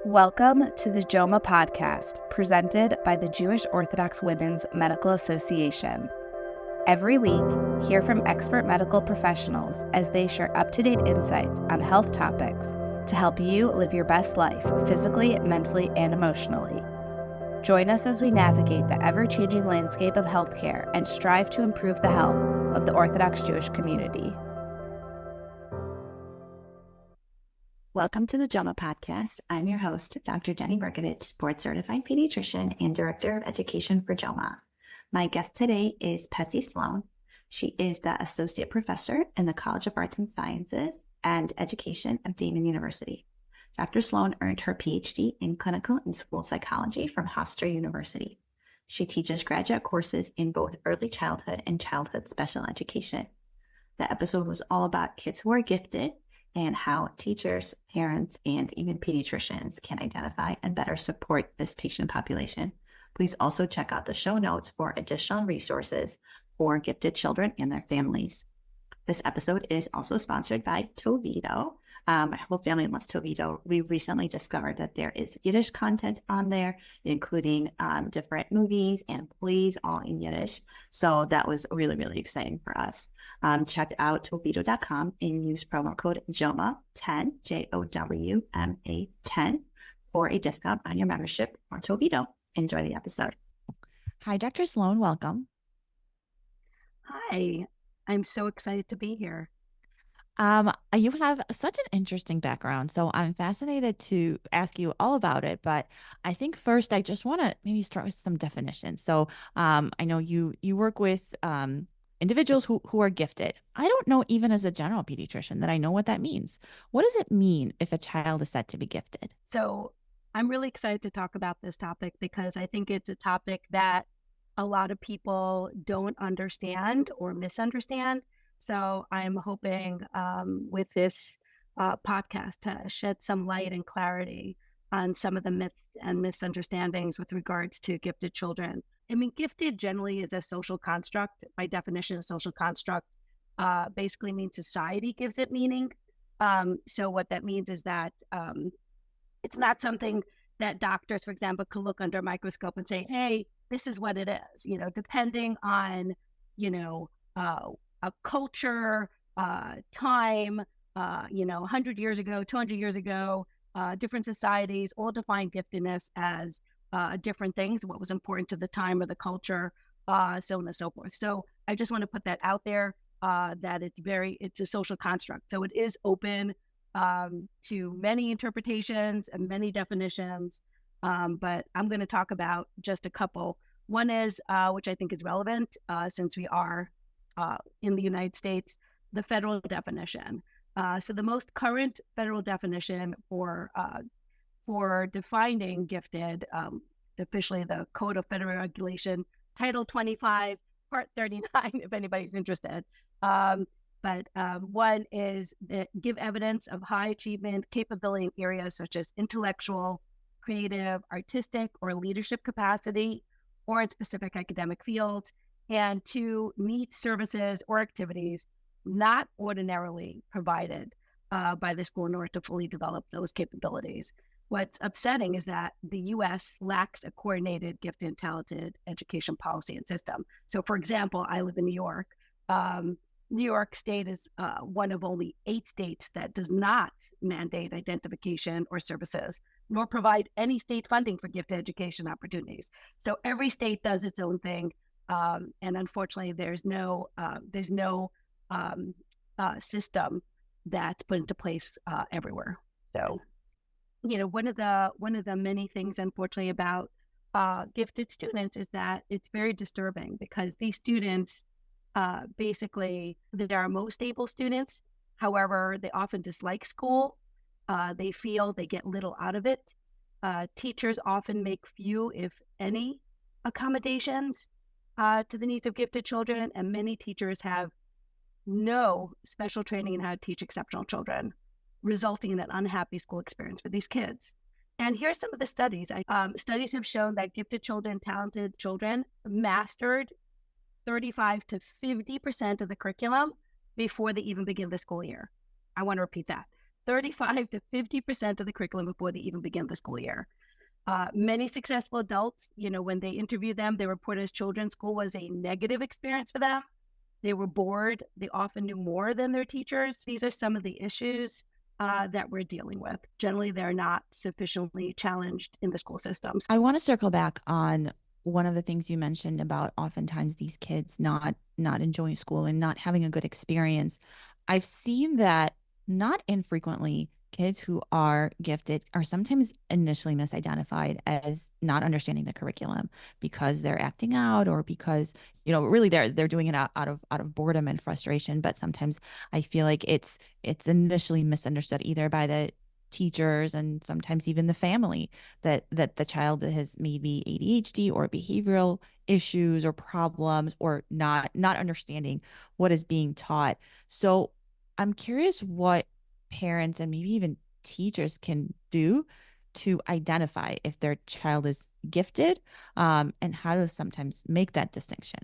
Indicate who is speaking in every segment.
Speaker 1: Welcome to the JOMA podcast, presented by the Jewish Orthodox Women's Medical Association. Every week, hear from expert medical professionals as they share up-to-date insights on health topics to help you live your best life physically, mentally, and emotionally. Join us as we navigate the ever-changing landscape of healthcare and strive to improve the health of the Orthodox Jewish community.
Speaker 2: Welcome to the JOMA podcast. I'm your host, Dr. Jenny Berkovich, board-certified pediatrician and director of education for JOMA. My guest today is Pessy Sloan. She is the associate professor in the College of Arts and Sciences and Education of Daemen University. Dr. Sloan earned her Ph.D. in clinical and school psychology from Hofstra University. She teaches graduate courses in both early childhood and childhood special education. The episode was all about kids who are gifted and how teachers, parents, and even pediatricians can identify and better support this patient population. Please also check out the show notes for additional resources for gifted children and their families. This episode is also sponsored by Tovedo. My whole family loves Tovedo. We recently discovered that there is Yiddish content on there, including different movies and plays, all in Yiddish. So that was really, really exciting for us. Check out Tovedo.com and use promo code JOMA10, JOWMA 10, for a discount on your membership for Tovedo. Enjoy the episode.
Speaker 3: Hi, Dr. Sloan. Welcome.
Speaker 4: Hi, I'm so excited to be here.
Speaker 3: You have such an interesting background, so I'm fascinated to ask you all about it. But I think first, I just want to maybe start with some definitions. So I know you work with individuals who are gifted. I don't know, even as a general pediatrician, that I know what that means. What does it mean if a child is said to be gifted?
Speaker 4: So I'm really excited to talk about this topic because I think it's a topic that a lot of people don't understand or misunderstand. So I'm hoping with this podcast to shed some light and clarity on some of the myths and misunderstandings with regards to gifted children. I mean, gifted generally is a social construct. By definition, a social construct basically means society gives it meaning. So what that means is that it's not something that doctors, for example, could look under a microscope and say, hey, this is what it is, depending on, a culture, time, 100 years ago, 200 years ago, different societies all define giftedness as different things, what was important to the time or the culture, so on and so forth. So I just want to put that out there, that it's a social construct. So it is open to many interpretations and many definitions, but I'm going to talk about just a couple. One is, which I think is relevant since we are in the United States, the federal definition. So the most current federal definition for defining gifted, officially the Code of Federal Regulation, Title 25, Part 39, if anybody's interested. But one is that give evidence of high achievement capability in areas such as intellectual, creative, artistic, or leadership capacity, or in specific academic fields, and to meet services or activities not ordinarily provided by the school in order to fully develop those capabilities. What's upsetting is that the U.S. lacks a coordinated, gifted, and talented education policy and system. So, for example, I live in New York. New York State is one of only 8 states that does not mandate identification or services, nor provide any state funding for gifted education opportunities. So every state does its own thing. And unfortunately, there's no system that's put into place everywhere. So, one of the many things, unfortunately, about gifted students is that it's very disturbing because these students, basically, they are most able students. However, they often dislike school. They feel they get little out of it. Teachers often make few, if any, accommodations to the needs of gifted children, and many teachers have no special training in how to teach exceptional children, resulting in an unhappy school experience for these kids. And here's some of the studies. Studies have shown that gifted children, talented children, mastered 35 to 50% of the curriculum before they even begin the school year. I want to repeat that. 35 to 50% of the curriculum before they even begin the school year. Many successful adults, when they interview them, they report as children, school was a negative experience for them. They were bored. They often knew more than their teachers. These are some of the issues that we're dealing with. Generally, they're not sufficiently challenged in the school systems.
Speaker 3: I want to circle back on one of the things you mentioned about oftentimes these kids not enjoying school and not having a good experience. I've seen that not infrequently kids who are gifted are sometimes initially misidentified as not understanding the curriculum because they're acting out or because, really they're doing it out of boredom and frustration. But sometimes I feel like it's initially misunderstood either by the teachers and sometimes even the family that the child has maybe ADHD or behavioral issues or problems or not understanding what is being taught. So I'm curious what parents and maybe even teachers can do to identify if their child is gifted, and how to sometimes make that distinction.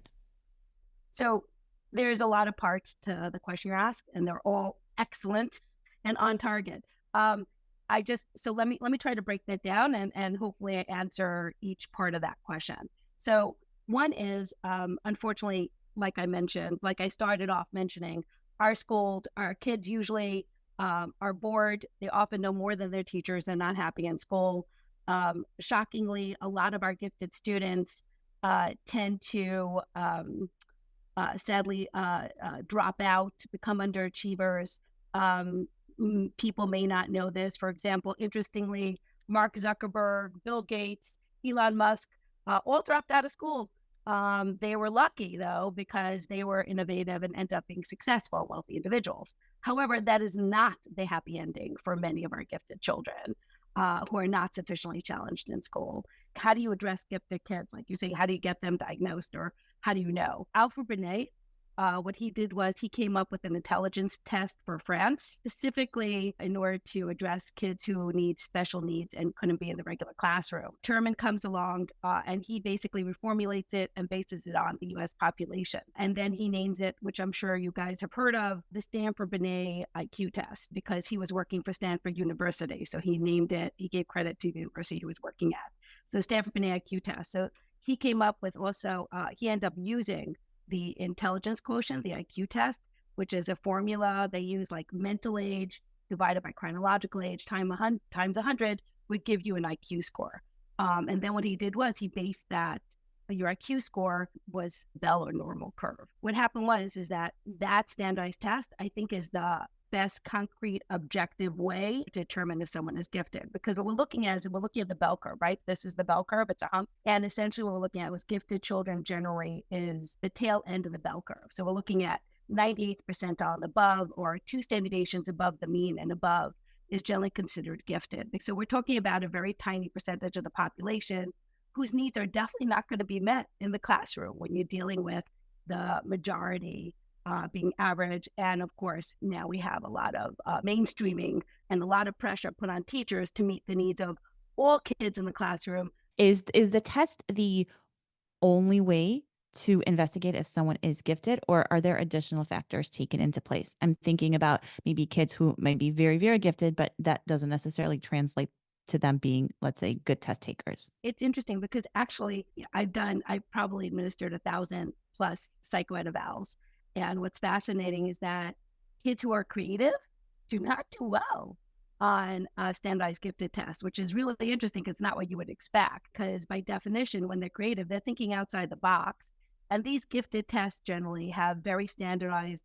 Speaker 4: So there's a lot of parts to the question you asked, and they're all excellent and on target. So let me try to break that down and hopefully I answer each part of that question. So one is, unfortunately, like I started off mentioning, our kids usually are bored. They often know more than their teachers and not happy in school. Shockingly, a lot of our gifted students tend to sadly drop out, become underachievers. People may not know this. For example, interestingly, Mark Zuckerberg, Bill Gates, Elon Musk, all dropped out of school. They were lucky, though, because they were innovative and ended up being successful, wealthy individuals. However, that is not the happy ending for many of our gifted children who are not sufficiently challenged in school. How do you address gifted kids? Like you say, how do you get them diagnosed, or how do you know? Alfred Binet, what he did was he came up with an intelligence test for France, specifically in order to address kids who need special needs and couldn't be in the regular classroom. Terman comes along and he basically reformulates it and bases it on the U.S. population. And then he names it, which I'm sure you guys have heard of, the Stanford Binet IQ test, because he was working for Stanford University. So he named it, he gave credit to the university he was working at. So Stanford Binet IQ test. So he came up with also, he ended up using the intelligence quotient, the IQ test, which is a formula they use like mental age divided by chronological age times 100 would give you an IQ score. And then what he did was he based that your IQ score was bell or normal curve. What happened is that standardized test, I think, is the best concrete objective way to determine if someone is gifted, because what we're looking at the bell curve, right? This is the bell curve, it's a hump, and essentially what we're looking at with gifted children generally is the tail end of the bell curve. So we're looking at 98th percentile and above, or 2 standard deviations above the mean and above is generally considered gifted. So we're talking about a very tiny percentage of the population whose needs are definitely not going to be met in the classroom when you're dealing with the majority being average. And of course, now we have a lot of mainstreaming and a lot of pressure put on teachers to meet the needs of all kids in the classroom.
Speaker 3: Is the test the only way to investigate if someone is gifted, or are there additional factors taken into place? I'm thinking about maybe kids who might be very, very gifted, but that doesn't necessarily translate to them being, let's say, good test takers.
Speaker 4: It's interesting because actually I probably administered 1,000 plus psychoed evals. And what's fascinating is that kids who are creative do not do well on a standardized gifted test, which is really interesting because it's not what you would expect. Because by definition, when they're creative, they're thinking outside the box. And these gifted tests generally have very standardized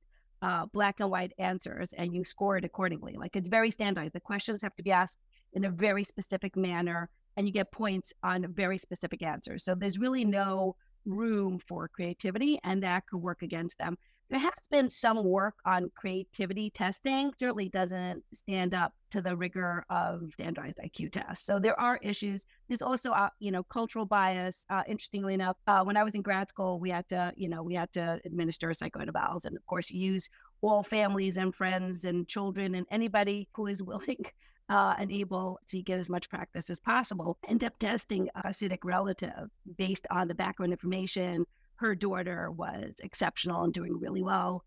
Speaker 4: black and white answers, and you score it accordingly. Like, it's very standardized. The questions have to be asked in a very specific manner, and you get points on very specific answers. So there's really no room for creativity, and that could work against them. There has been some work on creativity testing, certainly doesn't stand up to the rigor of standardized IQ tests. So there are issues. There's also, cultural bias. Interestingly enough, when I was in grad school, we had to administer psychoed evals, and of course, use all families and friends and children and anybody who is willing and able to get as much practice as possible. End up testing a Hasidic relative based on the background information. Her daughter was exceptional and doing really well.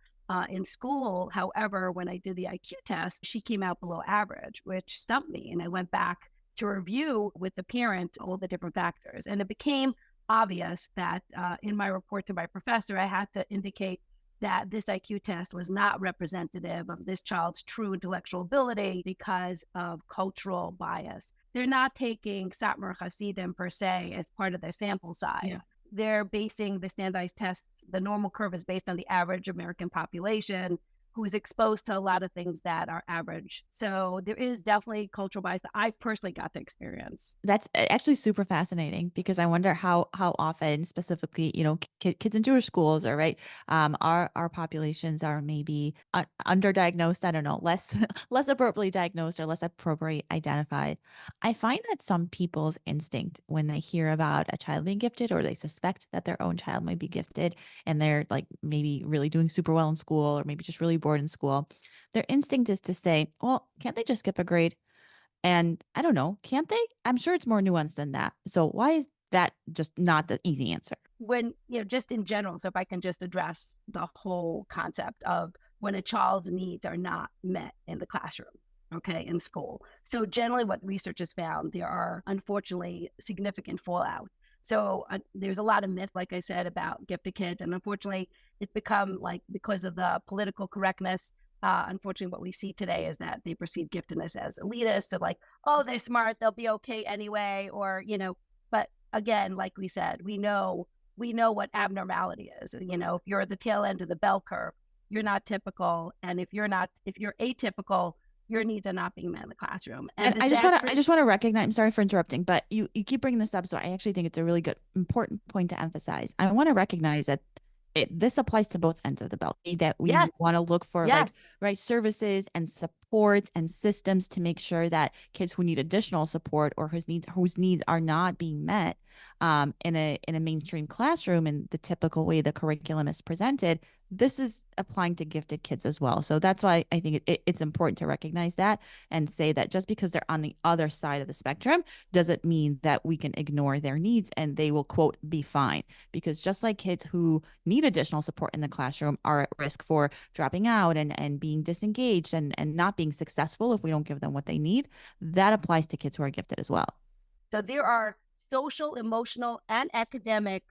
Speaker 4: In school. However, when I did the IQ test, she came out below average, which stumped me. And I went back to review with the parent all the different factors. And it became obvious that in my report to my professor, I had to indicate that this IQ test was not representative of this child's true intellectual ability because of cultural bias. They're not taking Satmar Hasidim per se as part of their sample size. Yeah. They're basing the standardized tests, the normal curve is based on the average American population who is exposed to a lot of things that are average. So there is definitely cultural bias that I personally got to experience.
Speaker 3: That's actually super fascinating because I wonder how often specifically, kids in Jewish schools are right. Our populations are maybe underdiagnosed. I don't know, less appropriately diagnosed or less appropriately identified. I find that some people's instinct when they hear about a child being gifted or they suspect that their own child might be gifted and they're like maybe really doing super well in school or maybe just really bored in school, their instinct is to say, well, can't they just skip a grade? And I don't know, can't they? I'm sure it's more nuanced than that. So why is that just not the easy answer?
Speaker 4: When, just in general, so if I can just address the whole concept of when a child's needs are not met in the classroom, okay, in school. So generally what research has found, there are unfortunately significant fallout. So there's a lot of myth, like I said, about gifted kids. And unfortunately, it's become like, because of the political correctness, unfortunately, what we see today is that they perceive giftedness as elitist, or like, oh, they're smart, they'll be okay anyway, or, but again, like we said, we know what abnormality is. If you're at the tail end of the bell curve, you're not typical. And if you're atypical, your needs are not being met in the classroom.
Speaker 3: And I just want to recognize, I'm sorry for interrupting, but you keep bringing this up. So I actually think it's a really good, important point to emphasize. I want to recognize that this applies to both ends of the belt, that we want to look for services and supports and systems to make sure that kids who need additional support or whose needs are not being met in a mainstream classroom in the typical way the curriculum is presented, this is applying to gifted kids as well. So that's why I think it's important to recognize that and say that just because they're on the other side of the spectrum doesn't mean that we can ignore their needs and they will, quote, be fine. Because just like kids who need additional support in the classroom are at risk for dropping out and being disengaged and not being successful if we don't give them what they need, that applies to kids who are gifted as well.
Speaker 4: So there are social, emotional, and academic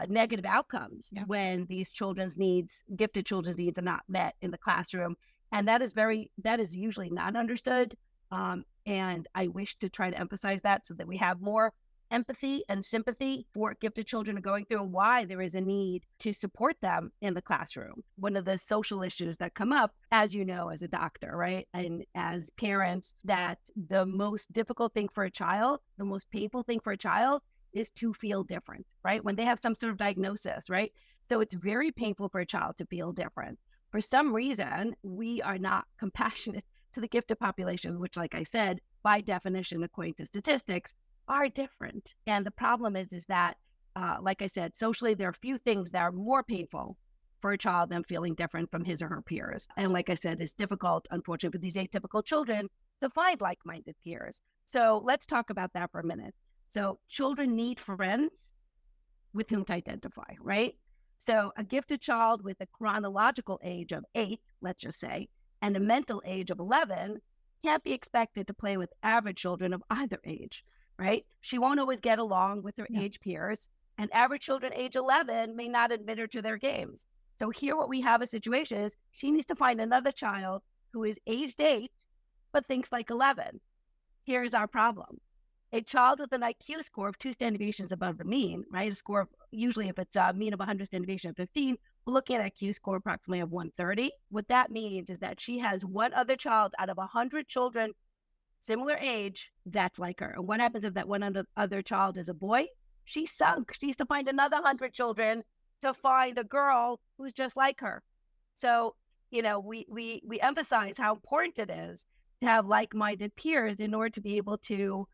Speaker 4: negative outcomes when these gifted children's needs are not met in the classroom. And that is usually not understood. And I wish to try to emphasize that so that we have more empathy and sympathy for gifted children going through and why there is a need to support them in the classroom. One of the social issues that come up, as you know, as a doctor, right? And as parents, that the most difficult thing for a child, the most painful thing for a child is to feel different, right? When they have some sort of diagnosis, right? So it's very painful for a child to feel different. For some reason, we are not compassionate to the gifted population, which, like I said, by definition, according to statistics, are different. And the problem is that, like I said, socially, there are few things that are more painful for a child than feeling different from his or her peers. And like I said, it's difficult, unfortunately, for these atypical children to find like-minded peers. So let's talk about that for a minute. So children need friends with whom to identify, right? So a gifted child with a chronological age of 8, let's just say, and a mental age of 11 can't be expected to play with average children of either age, right? She won't always get along with her age peers, and average children age 11 may not admit her to their games. So here what we have a situation is she needs to find another child who is aged 8, but thinks like 11. Here's our problem. A child with an IQ score of 2 standard deviations above the mean, right? A score of, usually if it's a mean of 100 standard deviation of 15, we're looking at an IQ score approximately of 130. What that means is that she has one other child out of 100 children similar age that's like her. And what happens if that one other child is a boy? She's sunk. She needs to find another 100 children to find a girl who's just like her. So, we emphasize how important it is to have like-minded peers in order to be able to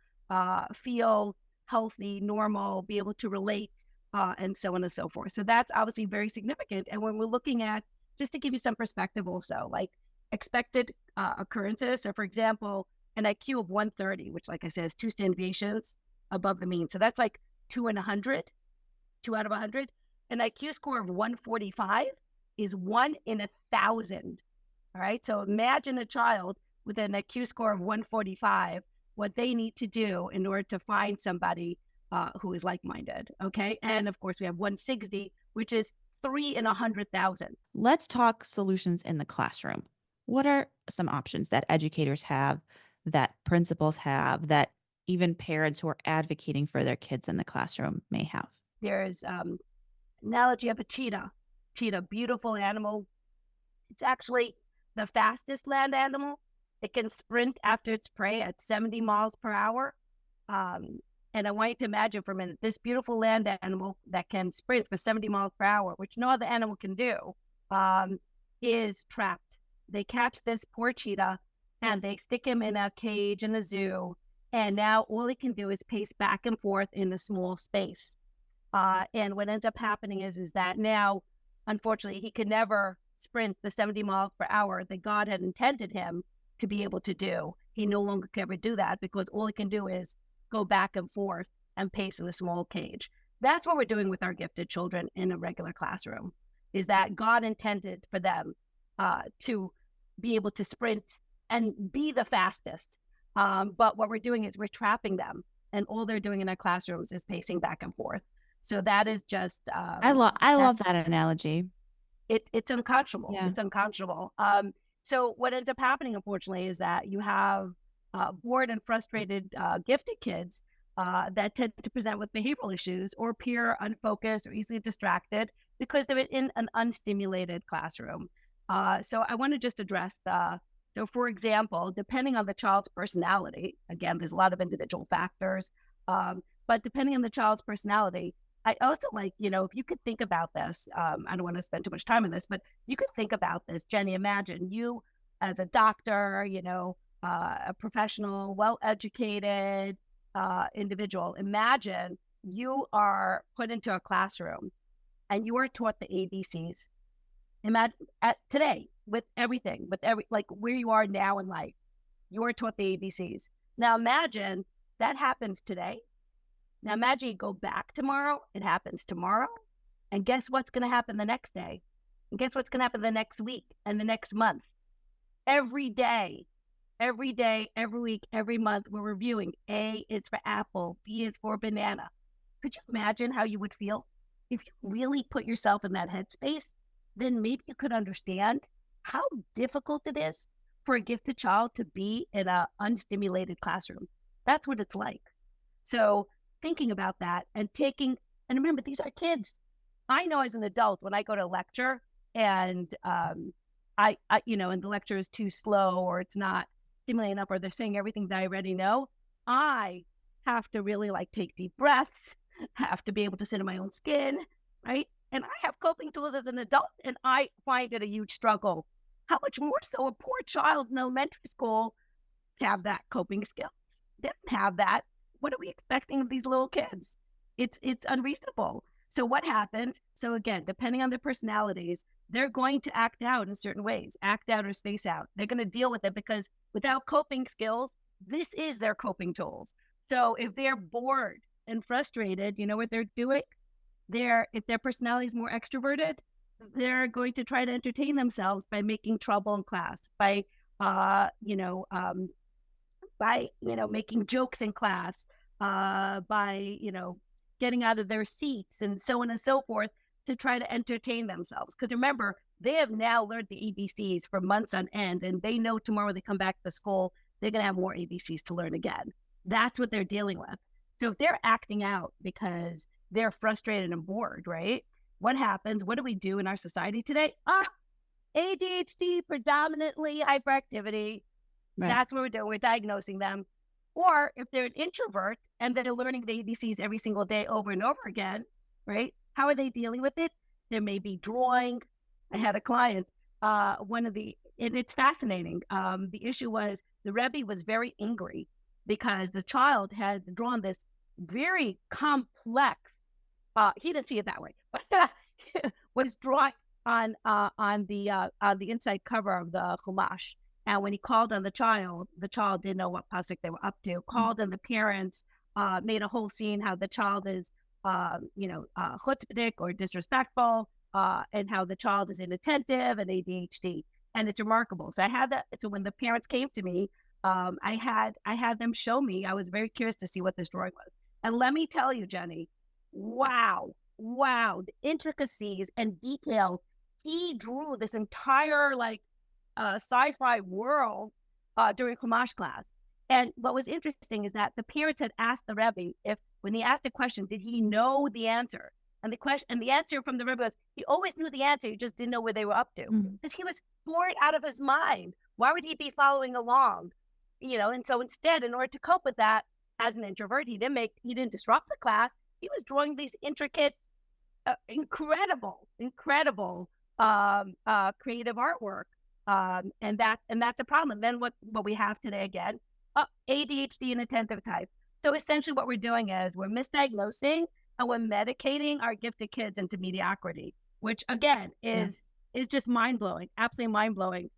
Speaker 4: feel healthy, normal, be able to relate, and so on and so forth. So that's obviously very significant. And when we're looking at, just to give you some perspective also, like expected occurrences. So for example, an IQ of 130, which like I said, is 2 standard deviations above the mean. So that's like 2 out of 100. An IQ score of 145 is 1 in 1,000. All right. So imagine a child with an IQ score of 145, what they need to do in order to find somebody who is like-minded. Okay. And of course, we have 160, which is 3 in 100,000.
Speaker 3: Let's talk solutions in the classroom. What are some options that educators have, that principals have, that even parents who are advocating for their kids in the classroom may have?
Speaker 4: There's analogy of a cheetah. Cheetah, beautiful animal. It's actually the fastest land animal. It can sprint after its prey at 70 miles per hour. And I want you to imagine for a minute, this beautiful land animal that can sprint for 70 miles per hour, which no other animal can do, is trapped. They catch this poor cheetah and they stick him in a cage in a zoo. And now all he can do is pace back and forth in a small space. And what ends up happening is that now, unfortunately, he can never sprint the 70 miles per hour that God had intended him to be able to do. He no longer can ever do that because all he can do is go back and forth and pace in a small cage. That's what we're doing with our gifted children in a regular classroom, is that God intended for them to be able to sprint and be the fastest. But what we're doing is we're trapping them, and all they're doing in our classrooms is pacing back and forth. So that is just
Speaker 3: I love that analogy.
Speaker 4: It's unconscionable.
Speaker 3: Yeah.
Speaker 4: It's unconscionable. So what ends up happening, unfortunately, is that you have bored and frustrated gifted kids that tend to present with behavioral issues or appear unfocused or easily distracted because they're in an unstimulated classroom. So I want to just address so for example, depending on the child's personality, again, there's a lot of individual factors, but depending on the child's personality, I also like, if you could think about this, I don't want to spend too much time on this, but you could think about this, Jenny. Imagine you as a doctor, a professional, well-educated individual. Imagine you are put into a classroom and you are taught the ABCs. Imagine today with everything, like where you are now in life, you are taught the ABCs. Now imagine that happens today. Now imagine you go back tomorrow, it happens tomorrow, and guess what's going to happen the next day? And guess what's going to happen the next week and the next month? Every day, every week, every month, we're reviewing. A is for apple, B is for banana. Could you imagine how you would feel? If you really put yourself in that headspace, then maybe you could understand how difficult it is for a gifted child to be in an unstimulated classroom. That's what it's like. So thinking about that and remember, these are kids. I know as an adult, when I go to a lecture and and the lecture is too slow or it's not stimulating enough or they're saying everything that I already know, I have to really take deep breaths, have to be able to sit in my own skin, right? And I have coping tools as an adult and I find it a huge struggle. How much more so a poor child in elementary school have that coping skills? They don't have that. What are we expecting of these little kids? It's unreasonable. So what happens? So again, depending on their personalities, they're going to act out in certain ways, act out or space out. They're going to deal with it because without coping skills, this is their coping tools. So if they're bored and frustrated, you know what they're doing? If their personality is more extroverted, they're going to try to entertain themselves by making trouble in class, by making jokes in class, by getting out of their seats and so on and so forth to try to entertain themselves. Because remember, they have now learned the ABCs for months on end, and they know tomorrow when they come back to school, they're going to have more ABCs to learn again. That's what they're dealing with. So if they're acting out because they're frustrated and bored, right? What happens? What do we do in our society today? ADHD, predominantly hyperactivity. Right. That's what we're doing. We're diagnosing them. Or if they're an introvert and they're learning the ABCs every single day over and over again, right? How are they dealing with it? There may be drawing. I had a client, it's fascinating. The issue was the Rebbe was very angry because the child had drawn this very complex, he didn't see it that way, but was drawing on the inside cover of the Chumash. And when he called on the child didn't know what pasuk they were up to. Called on the parents, made a whole scene how the child is, chutzpahdik or disrespectful. and how the child is inattentive and ADHD. And it's remarkable. So I had that. So when the parents came to me, I had them show me. I was very curious to see what this drawing was. And let me tell you, Jenny, wow, the intricacies and details. He drew this entire sci-fi world during Chumash class. And what was interesting is that the parents had asked the Rebbe if, when he asked a question, did he know the answer? And the answer from the Rebbe was, he always knew the answer, he just didn't know where they were up to. Because he was bored out of his mind. Why would he be following along? And so instead, in order to cope with that, as an introvert, he didn't disrupt the class. He was drawing these intricate, incredible creative artwork. And that's a problem. And then what we have today again, ADHD and attentive type. So essentially what we're doing is we're misdiagnosing and we're medicating our gifted kids into mediocrity, which again is just mind-blowing, absolutely mind-blowing.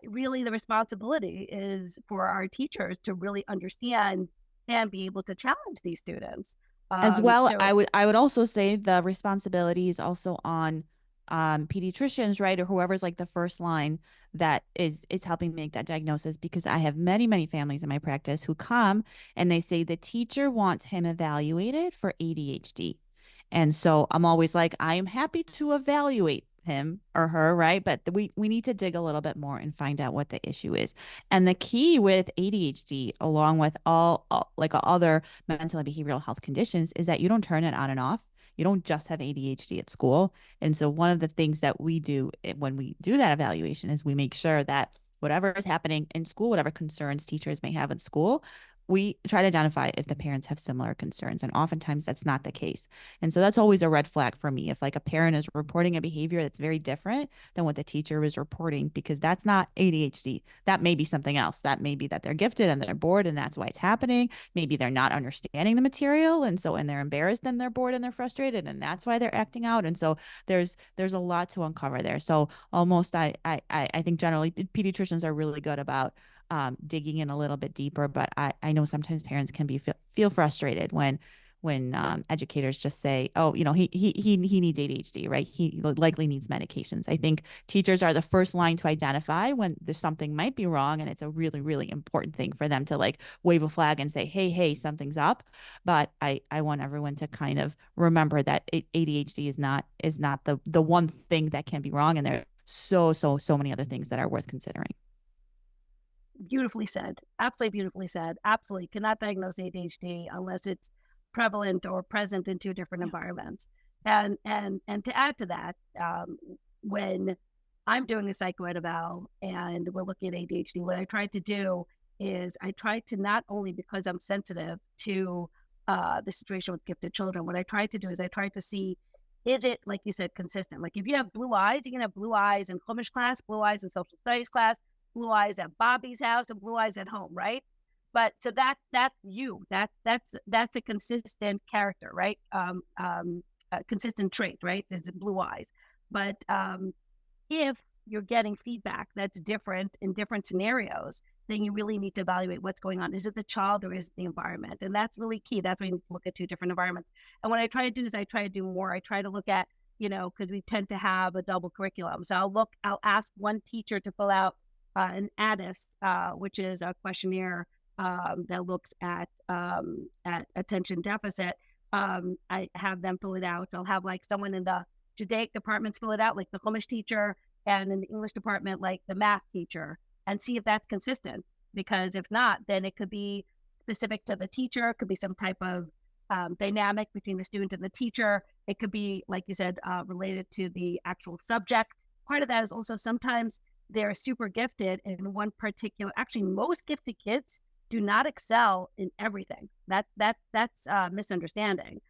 Speaker 4: Really the responsibility is for our teachers to really understand and be able to challenge these students.
Speaker 3: As well, I would also say the responsibility is also on pediatricians, right? Or whoever's like the first line that is helping make that diagnosis, because I have many families in my practice who come and they say the teacher wants him evaluated for ADHD. And so I'm always like, I am happy to evaluate him or her, right? But we need to dig a little bit more and find out what the issue is. And the key with ADHD, along with all like other mental and behavioral health conditions, is that you don't turn it on and off. You don't just have ADHD at school. And so one of the things that we do when we do that evaluation is we make sure that whatever is happening in school, whatever concerns teachers may have in school, we try to identify if the parents have similar concerns. And oftentimes that's not the case. And so that's always a red flag for me. If like a parent is reporting a behavior that's very different than what the teacher is reporting, because that's not ADHD. That may be something else. That may be that they're gifted and they're bored and that's why it's happening. Maybe they're not understanding the material. And they're embarrassed and they're bored and they're frustrated and that's why they're acting out. And so there's a lot to uncover there. So almost I think generally pediatricians are really good about digging in a little bit deeper, but I know sometimes parents can feel frustrated when educators just say, oh, he needs ADHD, right? He likely needs medications. I think teachers are the first line to identify when there's something might be wrong, and it's a really, really important thing for them to like wave a flag and say, hey, something's up. But I want everyone to kind of remember that ADHD is not the one thing that can be wrong, and there are so many other things that are worth considering.
Speaker 4: Beautifully said. Absolutely beautifully said. Absolutely cannot diagnose ADHD unless it's prevalent or present in two different environments. And to add to that, when I'm doing a psychoed eval and we're looking at ADHD, what I try to do is I try to not only, because I'm sensitive to the situation with gifted children, what I try to do is I try to see, is it, like you said, consistent? Like if you have blue eyes, you can have blue eyes in Chumash class, blue eyes in social studies class, blue eyes at Bobby's house, and blue eyes at home, right? But so that's you. That's a consistent character, right? A consistent trait, right? It's blue eyes. But if you're getting feedback that's different in different scenarios, then you really need to evaluate what's going on. Is it the child or is it the environment? And that's really key. That's why you need to look at two different environments. And what I try to do is I try to do more. I try to look at, because we tend to have a double curriculum. So I'll ask one teacher to fill out an ADIS, which is a questionnaire that looks at attention deficit. I have them fill it out. I'll have like someone in the Judaic departments fill it out, like the Chumash teacher, and in the English department, like the math teacher, and see if that's consistent. Because if not, then it could be specific to the teacher. It could be some type of dynamic between the student and the teacher. It could be, like you said, related to the actual subject. Part of that is also sometimes they're super gifted in one particular, actually most gifted kids do not excel in everything. That's misunderstanding.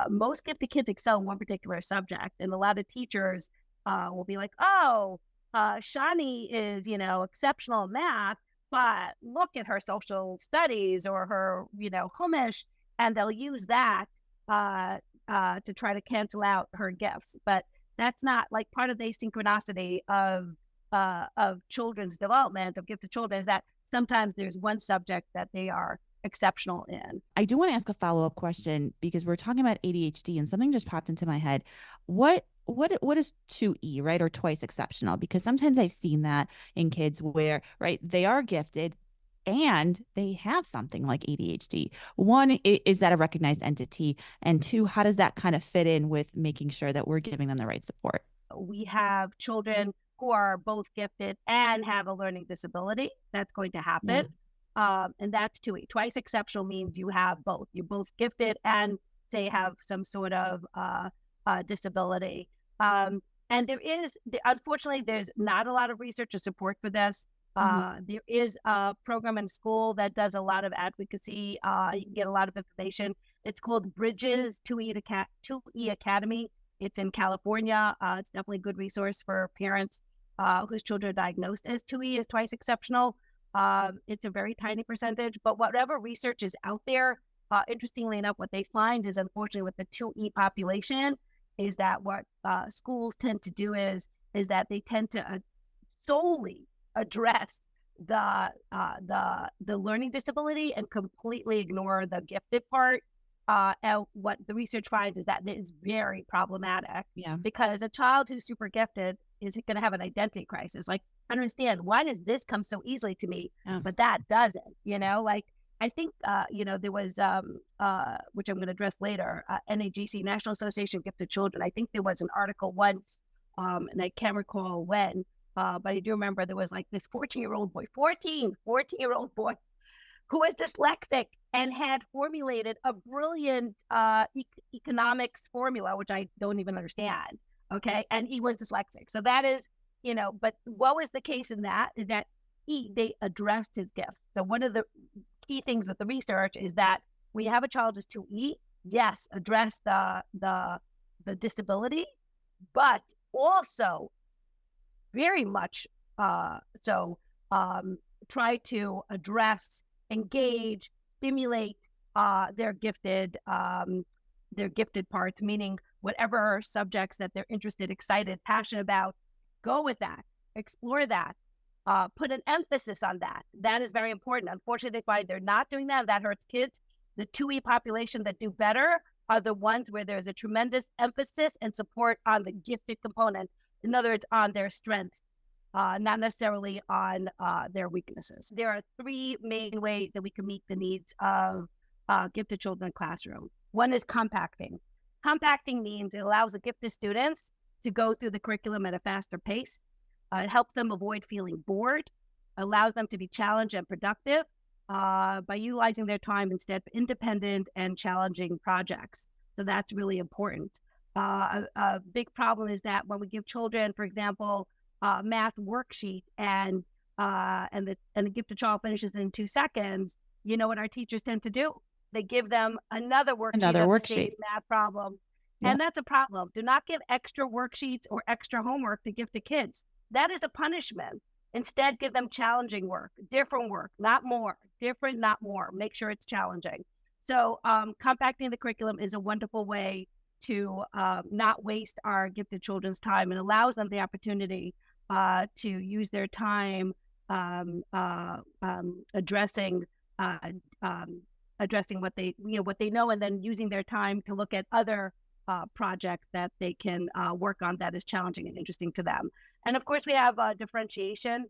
Speaker 4: Most gifted kids excel in one particular subject, and a lot of teachers will be like, oh, Shani is, exceptional in math, but look at her social studies or her, Chumash, and they'll use that to try to cancel out her gifts. But that's not like part of the asynchronicity of children's development, of gifted children, is that sometimes there's one subject that they are exceptional in.
Speaker 3: I do want to ask a follow-up question because we're talking about ADHD and something just popped into my head. What what is 2E, right? Or twice exceptional? Because sometimes I've seen that in kids where, right, they are gifted and they have something like ADHD. One, is that a recognized entity? And two, how does that kind of fit in with making sure that we're giving them the right support?
Speaker 4: We have children who are both gifted and have a learning disability. That's going to happen. And that's 2E. Twice exceptional means you have both. You're both gifted and they have some sort of disability. And unfortunately, there's not a lot of research or support for this. There is a program in school that does a lot of advocacy. You can get a lot of information. It's called Bridges 2E Academy. It's in California. It's definitely a good resource for parents whose children are diagnosed as 2E, as twice exceptional. It's a very tiny percentage, but whatever research is out there, interestingly enough, what they find is, unfortunately, with the 2E population, is that what schools tend to do is that they tend to solely address the learning disability and completely ignore the gifted part. And what the research finds is that it's very problematic. Because a child who's super gifted is going to have an identity crisis. Like, I understand, why does this come so easily to me, but that doesn't, like, I think, there was, which I'm going to address later, NAGC, National Association of Gifted Children. I think there was an article once, and I can't recall when, but I do remember there was like this 14-year-old boy who was dyslexic and had formulated a brilliant economics formula, which I don't even understand. Okay. And he was dyslexic. So that is, but what was the case in that is that they addressed his gifts. So one of the key things with the research is that we have a child who's 2E, yes, address the disability, but also very much try to address, engage, stimulate their gifted parts, meaning whatever subjects that they're interested, excited, passionate about, go with that, explore that, put an emphasis on that. That is very important. Unfortunately, they find they're not doing that. That hurts kids. The 2E population that do better are the ones where there's a tremendous emphasis and support on the gifted component. In other words, on their strengths, not necessarily on their weaknesses. There are 3 main ways that we can meet the needs of gifted children in the classroom. One is compacting. Compacting means it allows the gifted students to go through the curriculum at a faster pace. It helps them avoid feeling bored, allows them to be challenged and productive by utilizing their time instead for independent and challenging projects. So that's really important. A big problem is that when we give children, for example, math worksheet and the gifted child finishes in 2 seconds, you know what our teachers tend to do? They give them another worksheet of the same math problem. Yep. And that's a problem. Do not give extra worksheets or extra homework to gifted kids. That is a punishment. Instead, give them challenging work, different work, not more, different, not more. Make sure it's challenging. So compacting the curriculum is a wonderful way to not waste our gifted children's time, and allows them the opportunity to use their time addressing what they know, and then using their time to look at other projects that they can work on that is challenging and interesting to them. And of course, we have differentiation,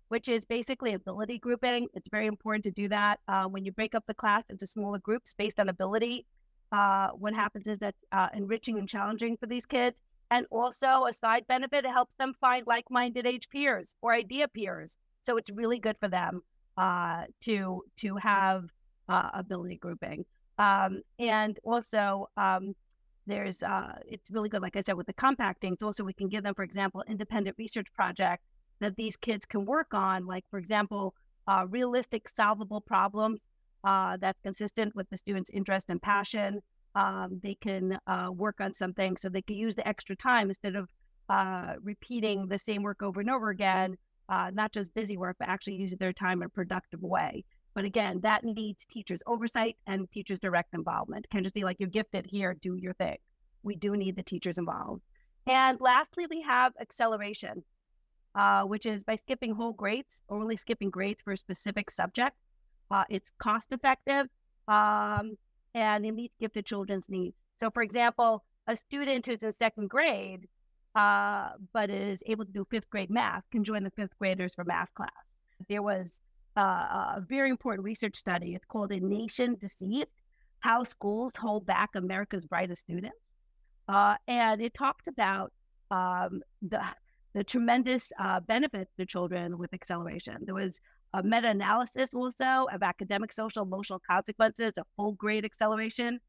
Speaker 4: which is basically ability grouping. It's very important to do that. When you break up the class into smaller groups based on ability, what happens is that enriching and challenging for these kids. And also a side benefit, it helps them find like-minded age peers or idea peers. So it's really good for them to have ability grouping. And also it's really good, like I said, with the compacting. So also we can give them, for example, independent research project that these kids can work on, like, for example, realistic solvable problems that's consistent with the student's interest and passion. They can work on something, so they can use the extra time instead of repeating the same work over and over again, not just busy work, but actually using their time in a productive way. But again, that needs teachers' oversight and teachers' direct involvement. It can't just be like, you're gifted, here, do your thing. We do need the teachers involved. And lastly, we have acceleration, which is by skipping whole grades or only skipping grades for a specific subject. It's cost effective and it meets gifted children's needs. So for example, a student who's in second grade, but is able to do fifth grade math can join the fifth graders for math class. There was a very important research study. It's called A Nation Deceived: How Schools Hold Back America's Brightest Students. And it talked about the tremendous benefits to children with acceleration. There was a meta-analysis also of academic, social, emotional consequences of full grade acceleration.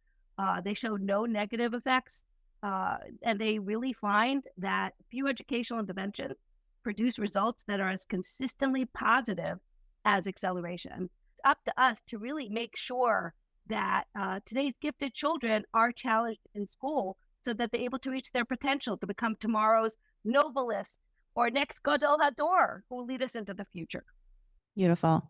Speaker 4: They showed no negative effects. And they really find that few educational interventions produce results that are as consistently positive as acceleration. It's up to us to really make sure that today's gifted children are challenged in school so that they're able to reach their potential to become tomorrow's Nobelists or next Gadol Hador who will lead us into the future.
Speaker 3: Beautiful.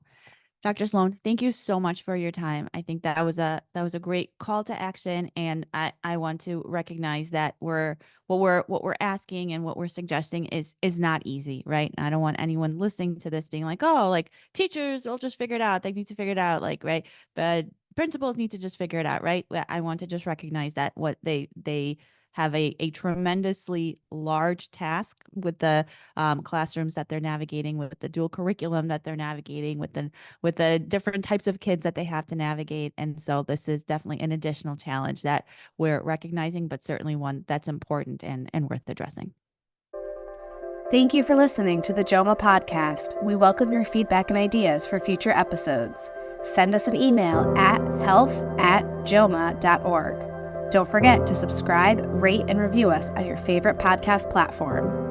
Speaker 3: Dr. Sloan, thank you so much for your time. I think that was a great call to action, and I want to recognize that what we're asking and what we're suggesting is not easy, right? And I don't want anyone listening to this being like, oh, like teachers will just figure it out. They need to figure it out, like, right? But principals need to just figure it out, right? I want to just recognize that what they have a tremendously large task with the classrooms that they're navigating, with the dual curriculum that they're navigating, with the different types of kids that they have to navigate. And so this is definitely an additional challenge that we're recognizing, but certainly one that's important and worth addressing.
Speaker 1: Thank you for listening to the JOMA podcast. We welcome your feedback and ideas for future episodes. Send us an email at health@joma.org. Don't forget to subscribe, rate, and review us on your favorite podcast platform.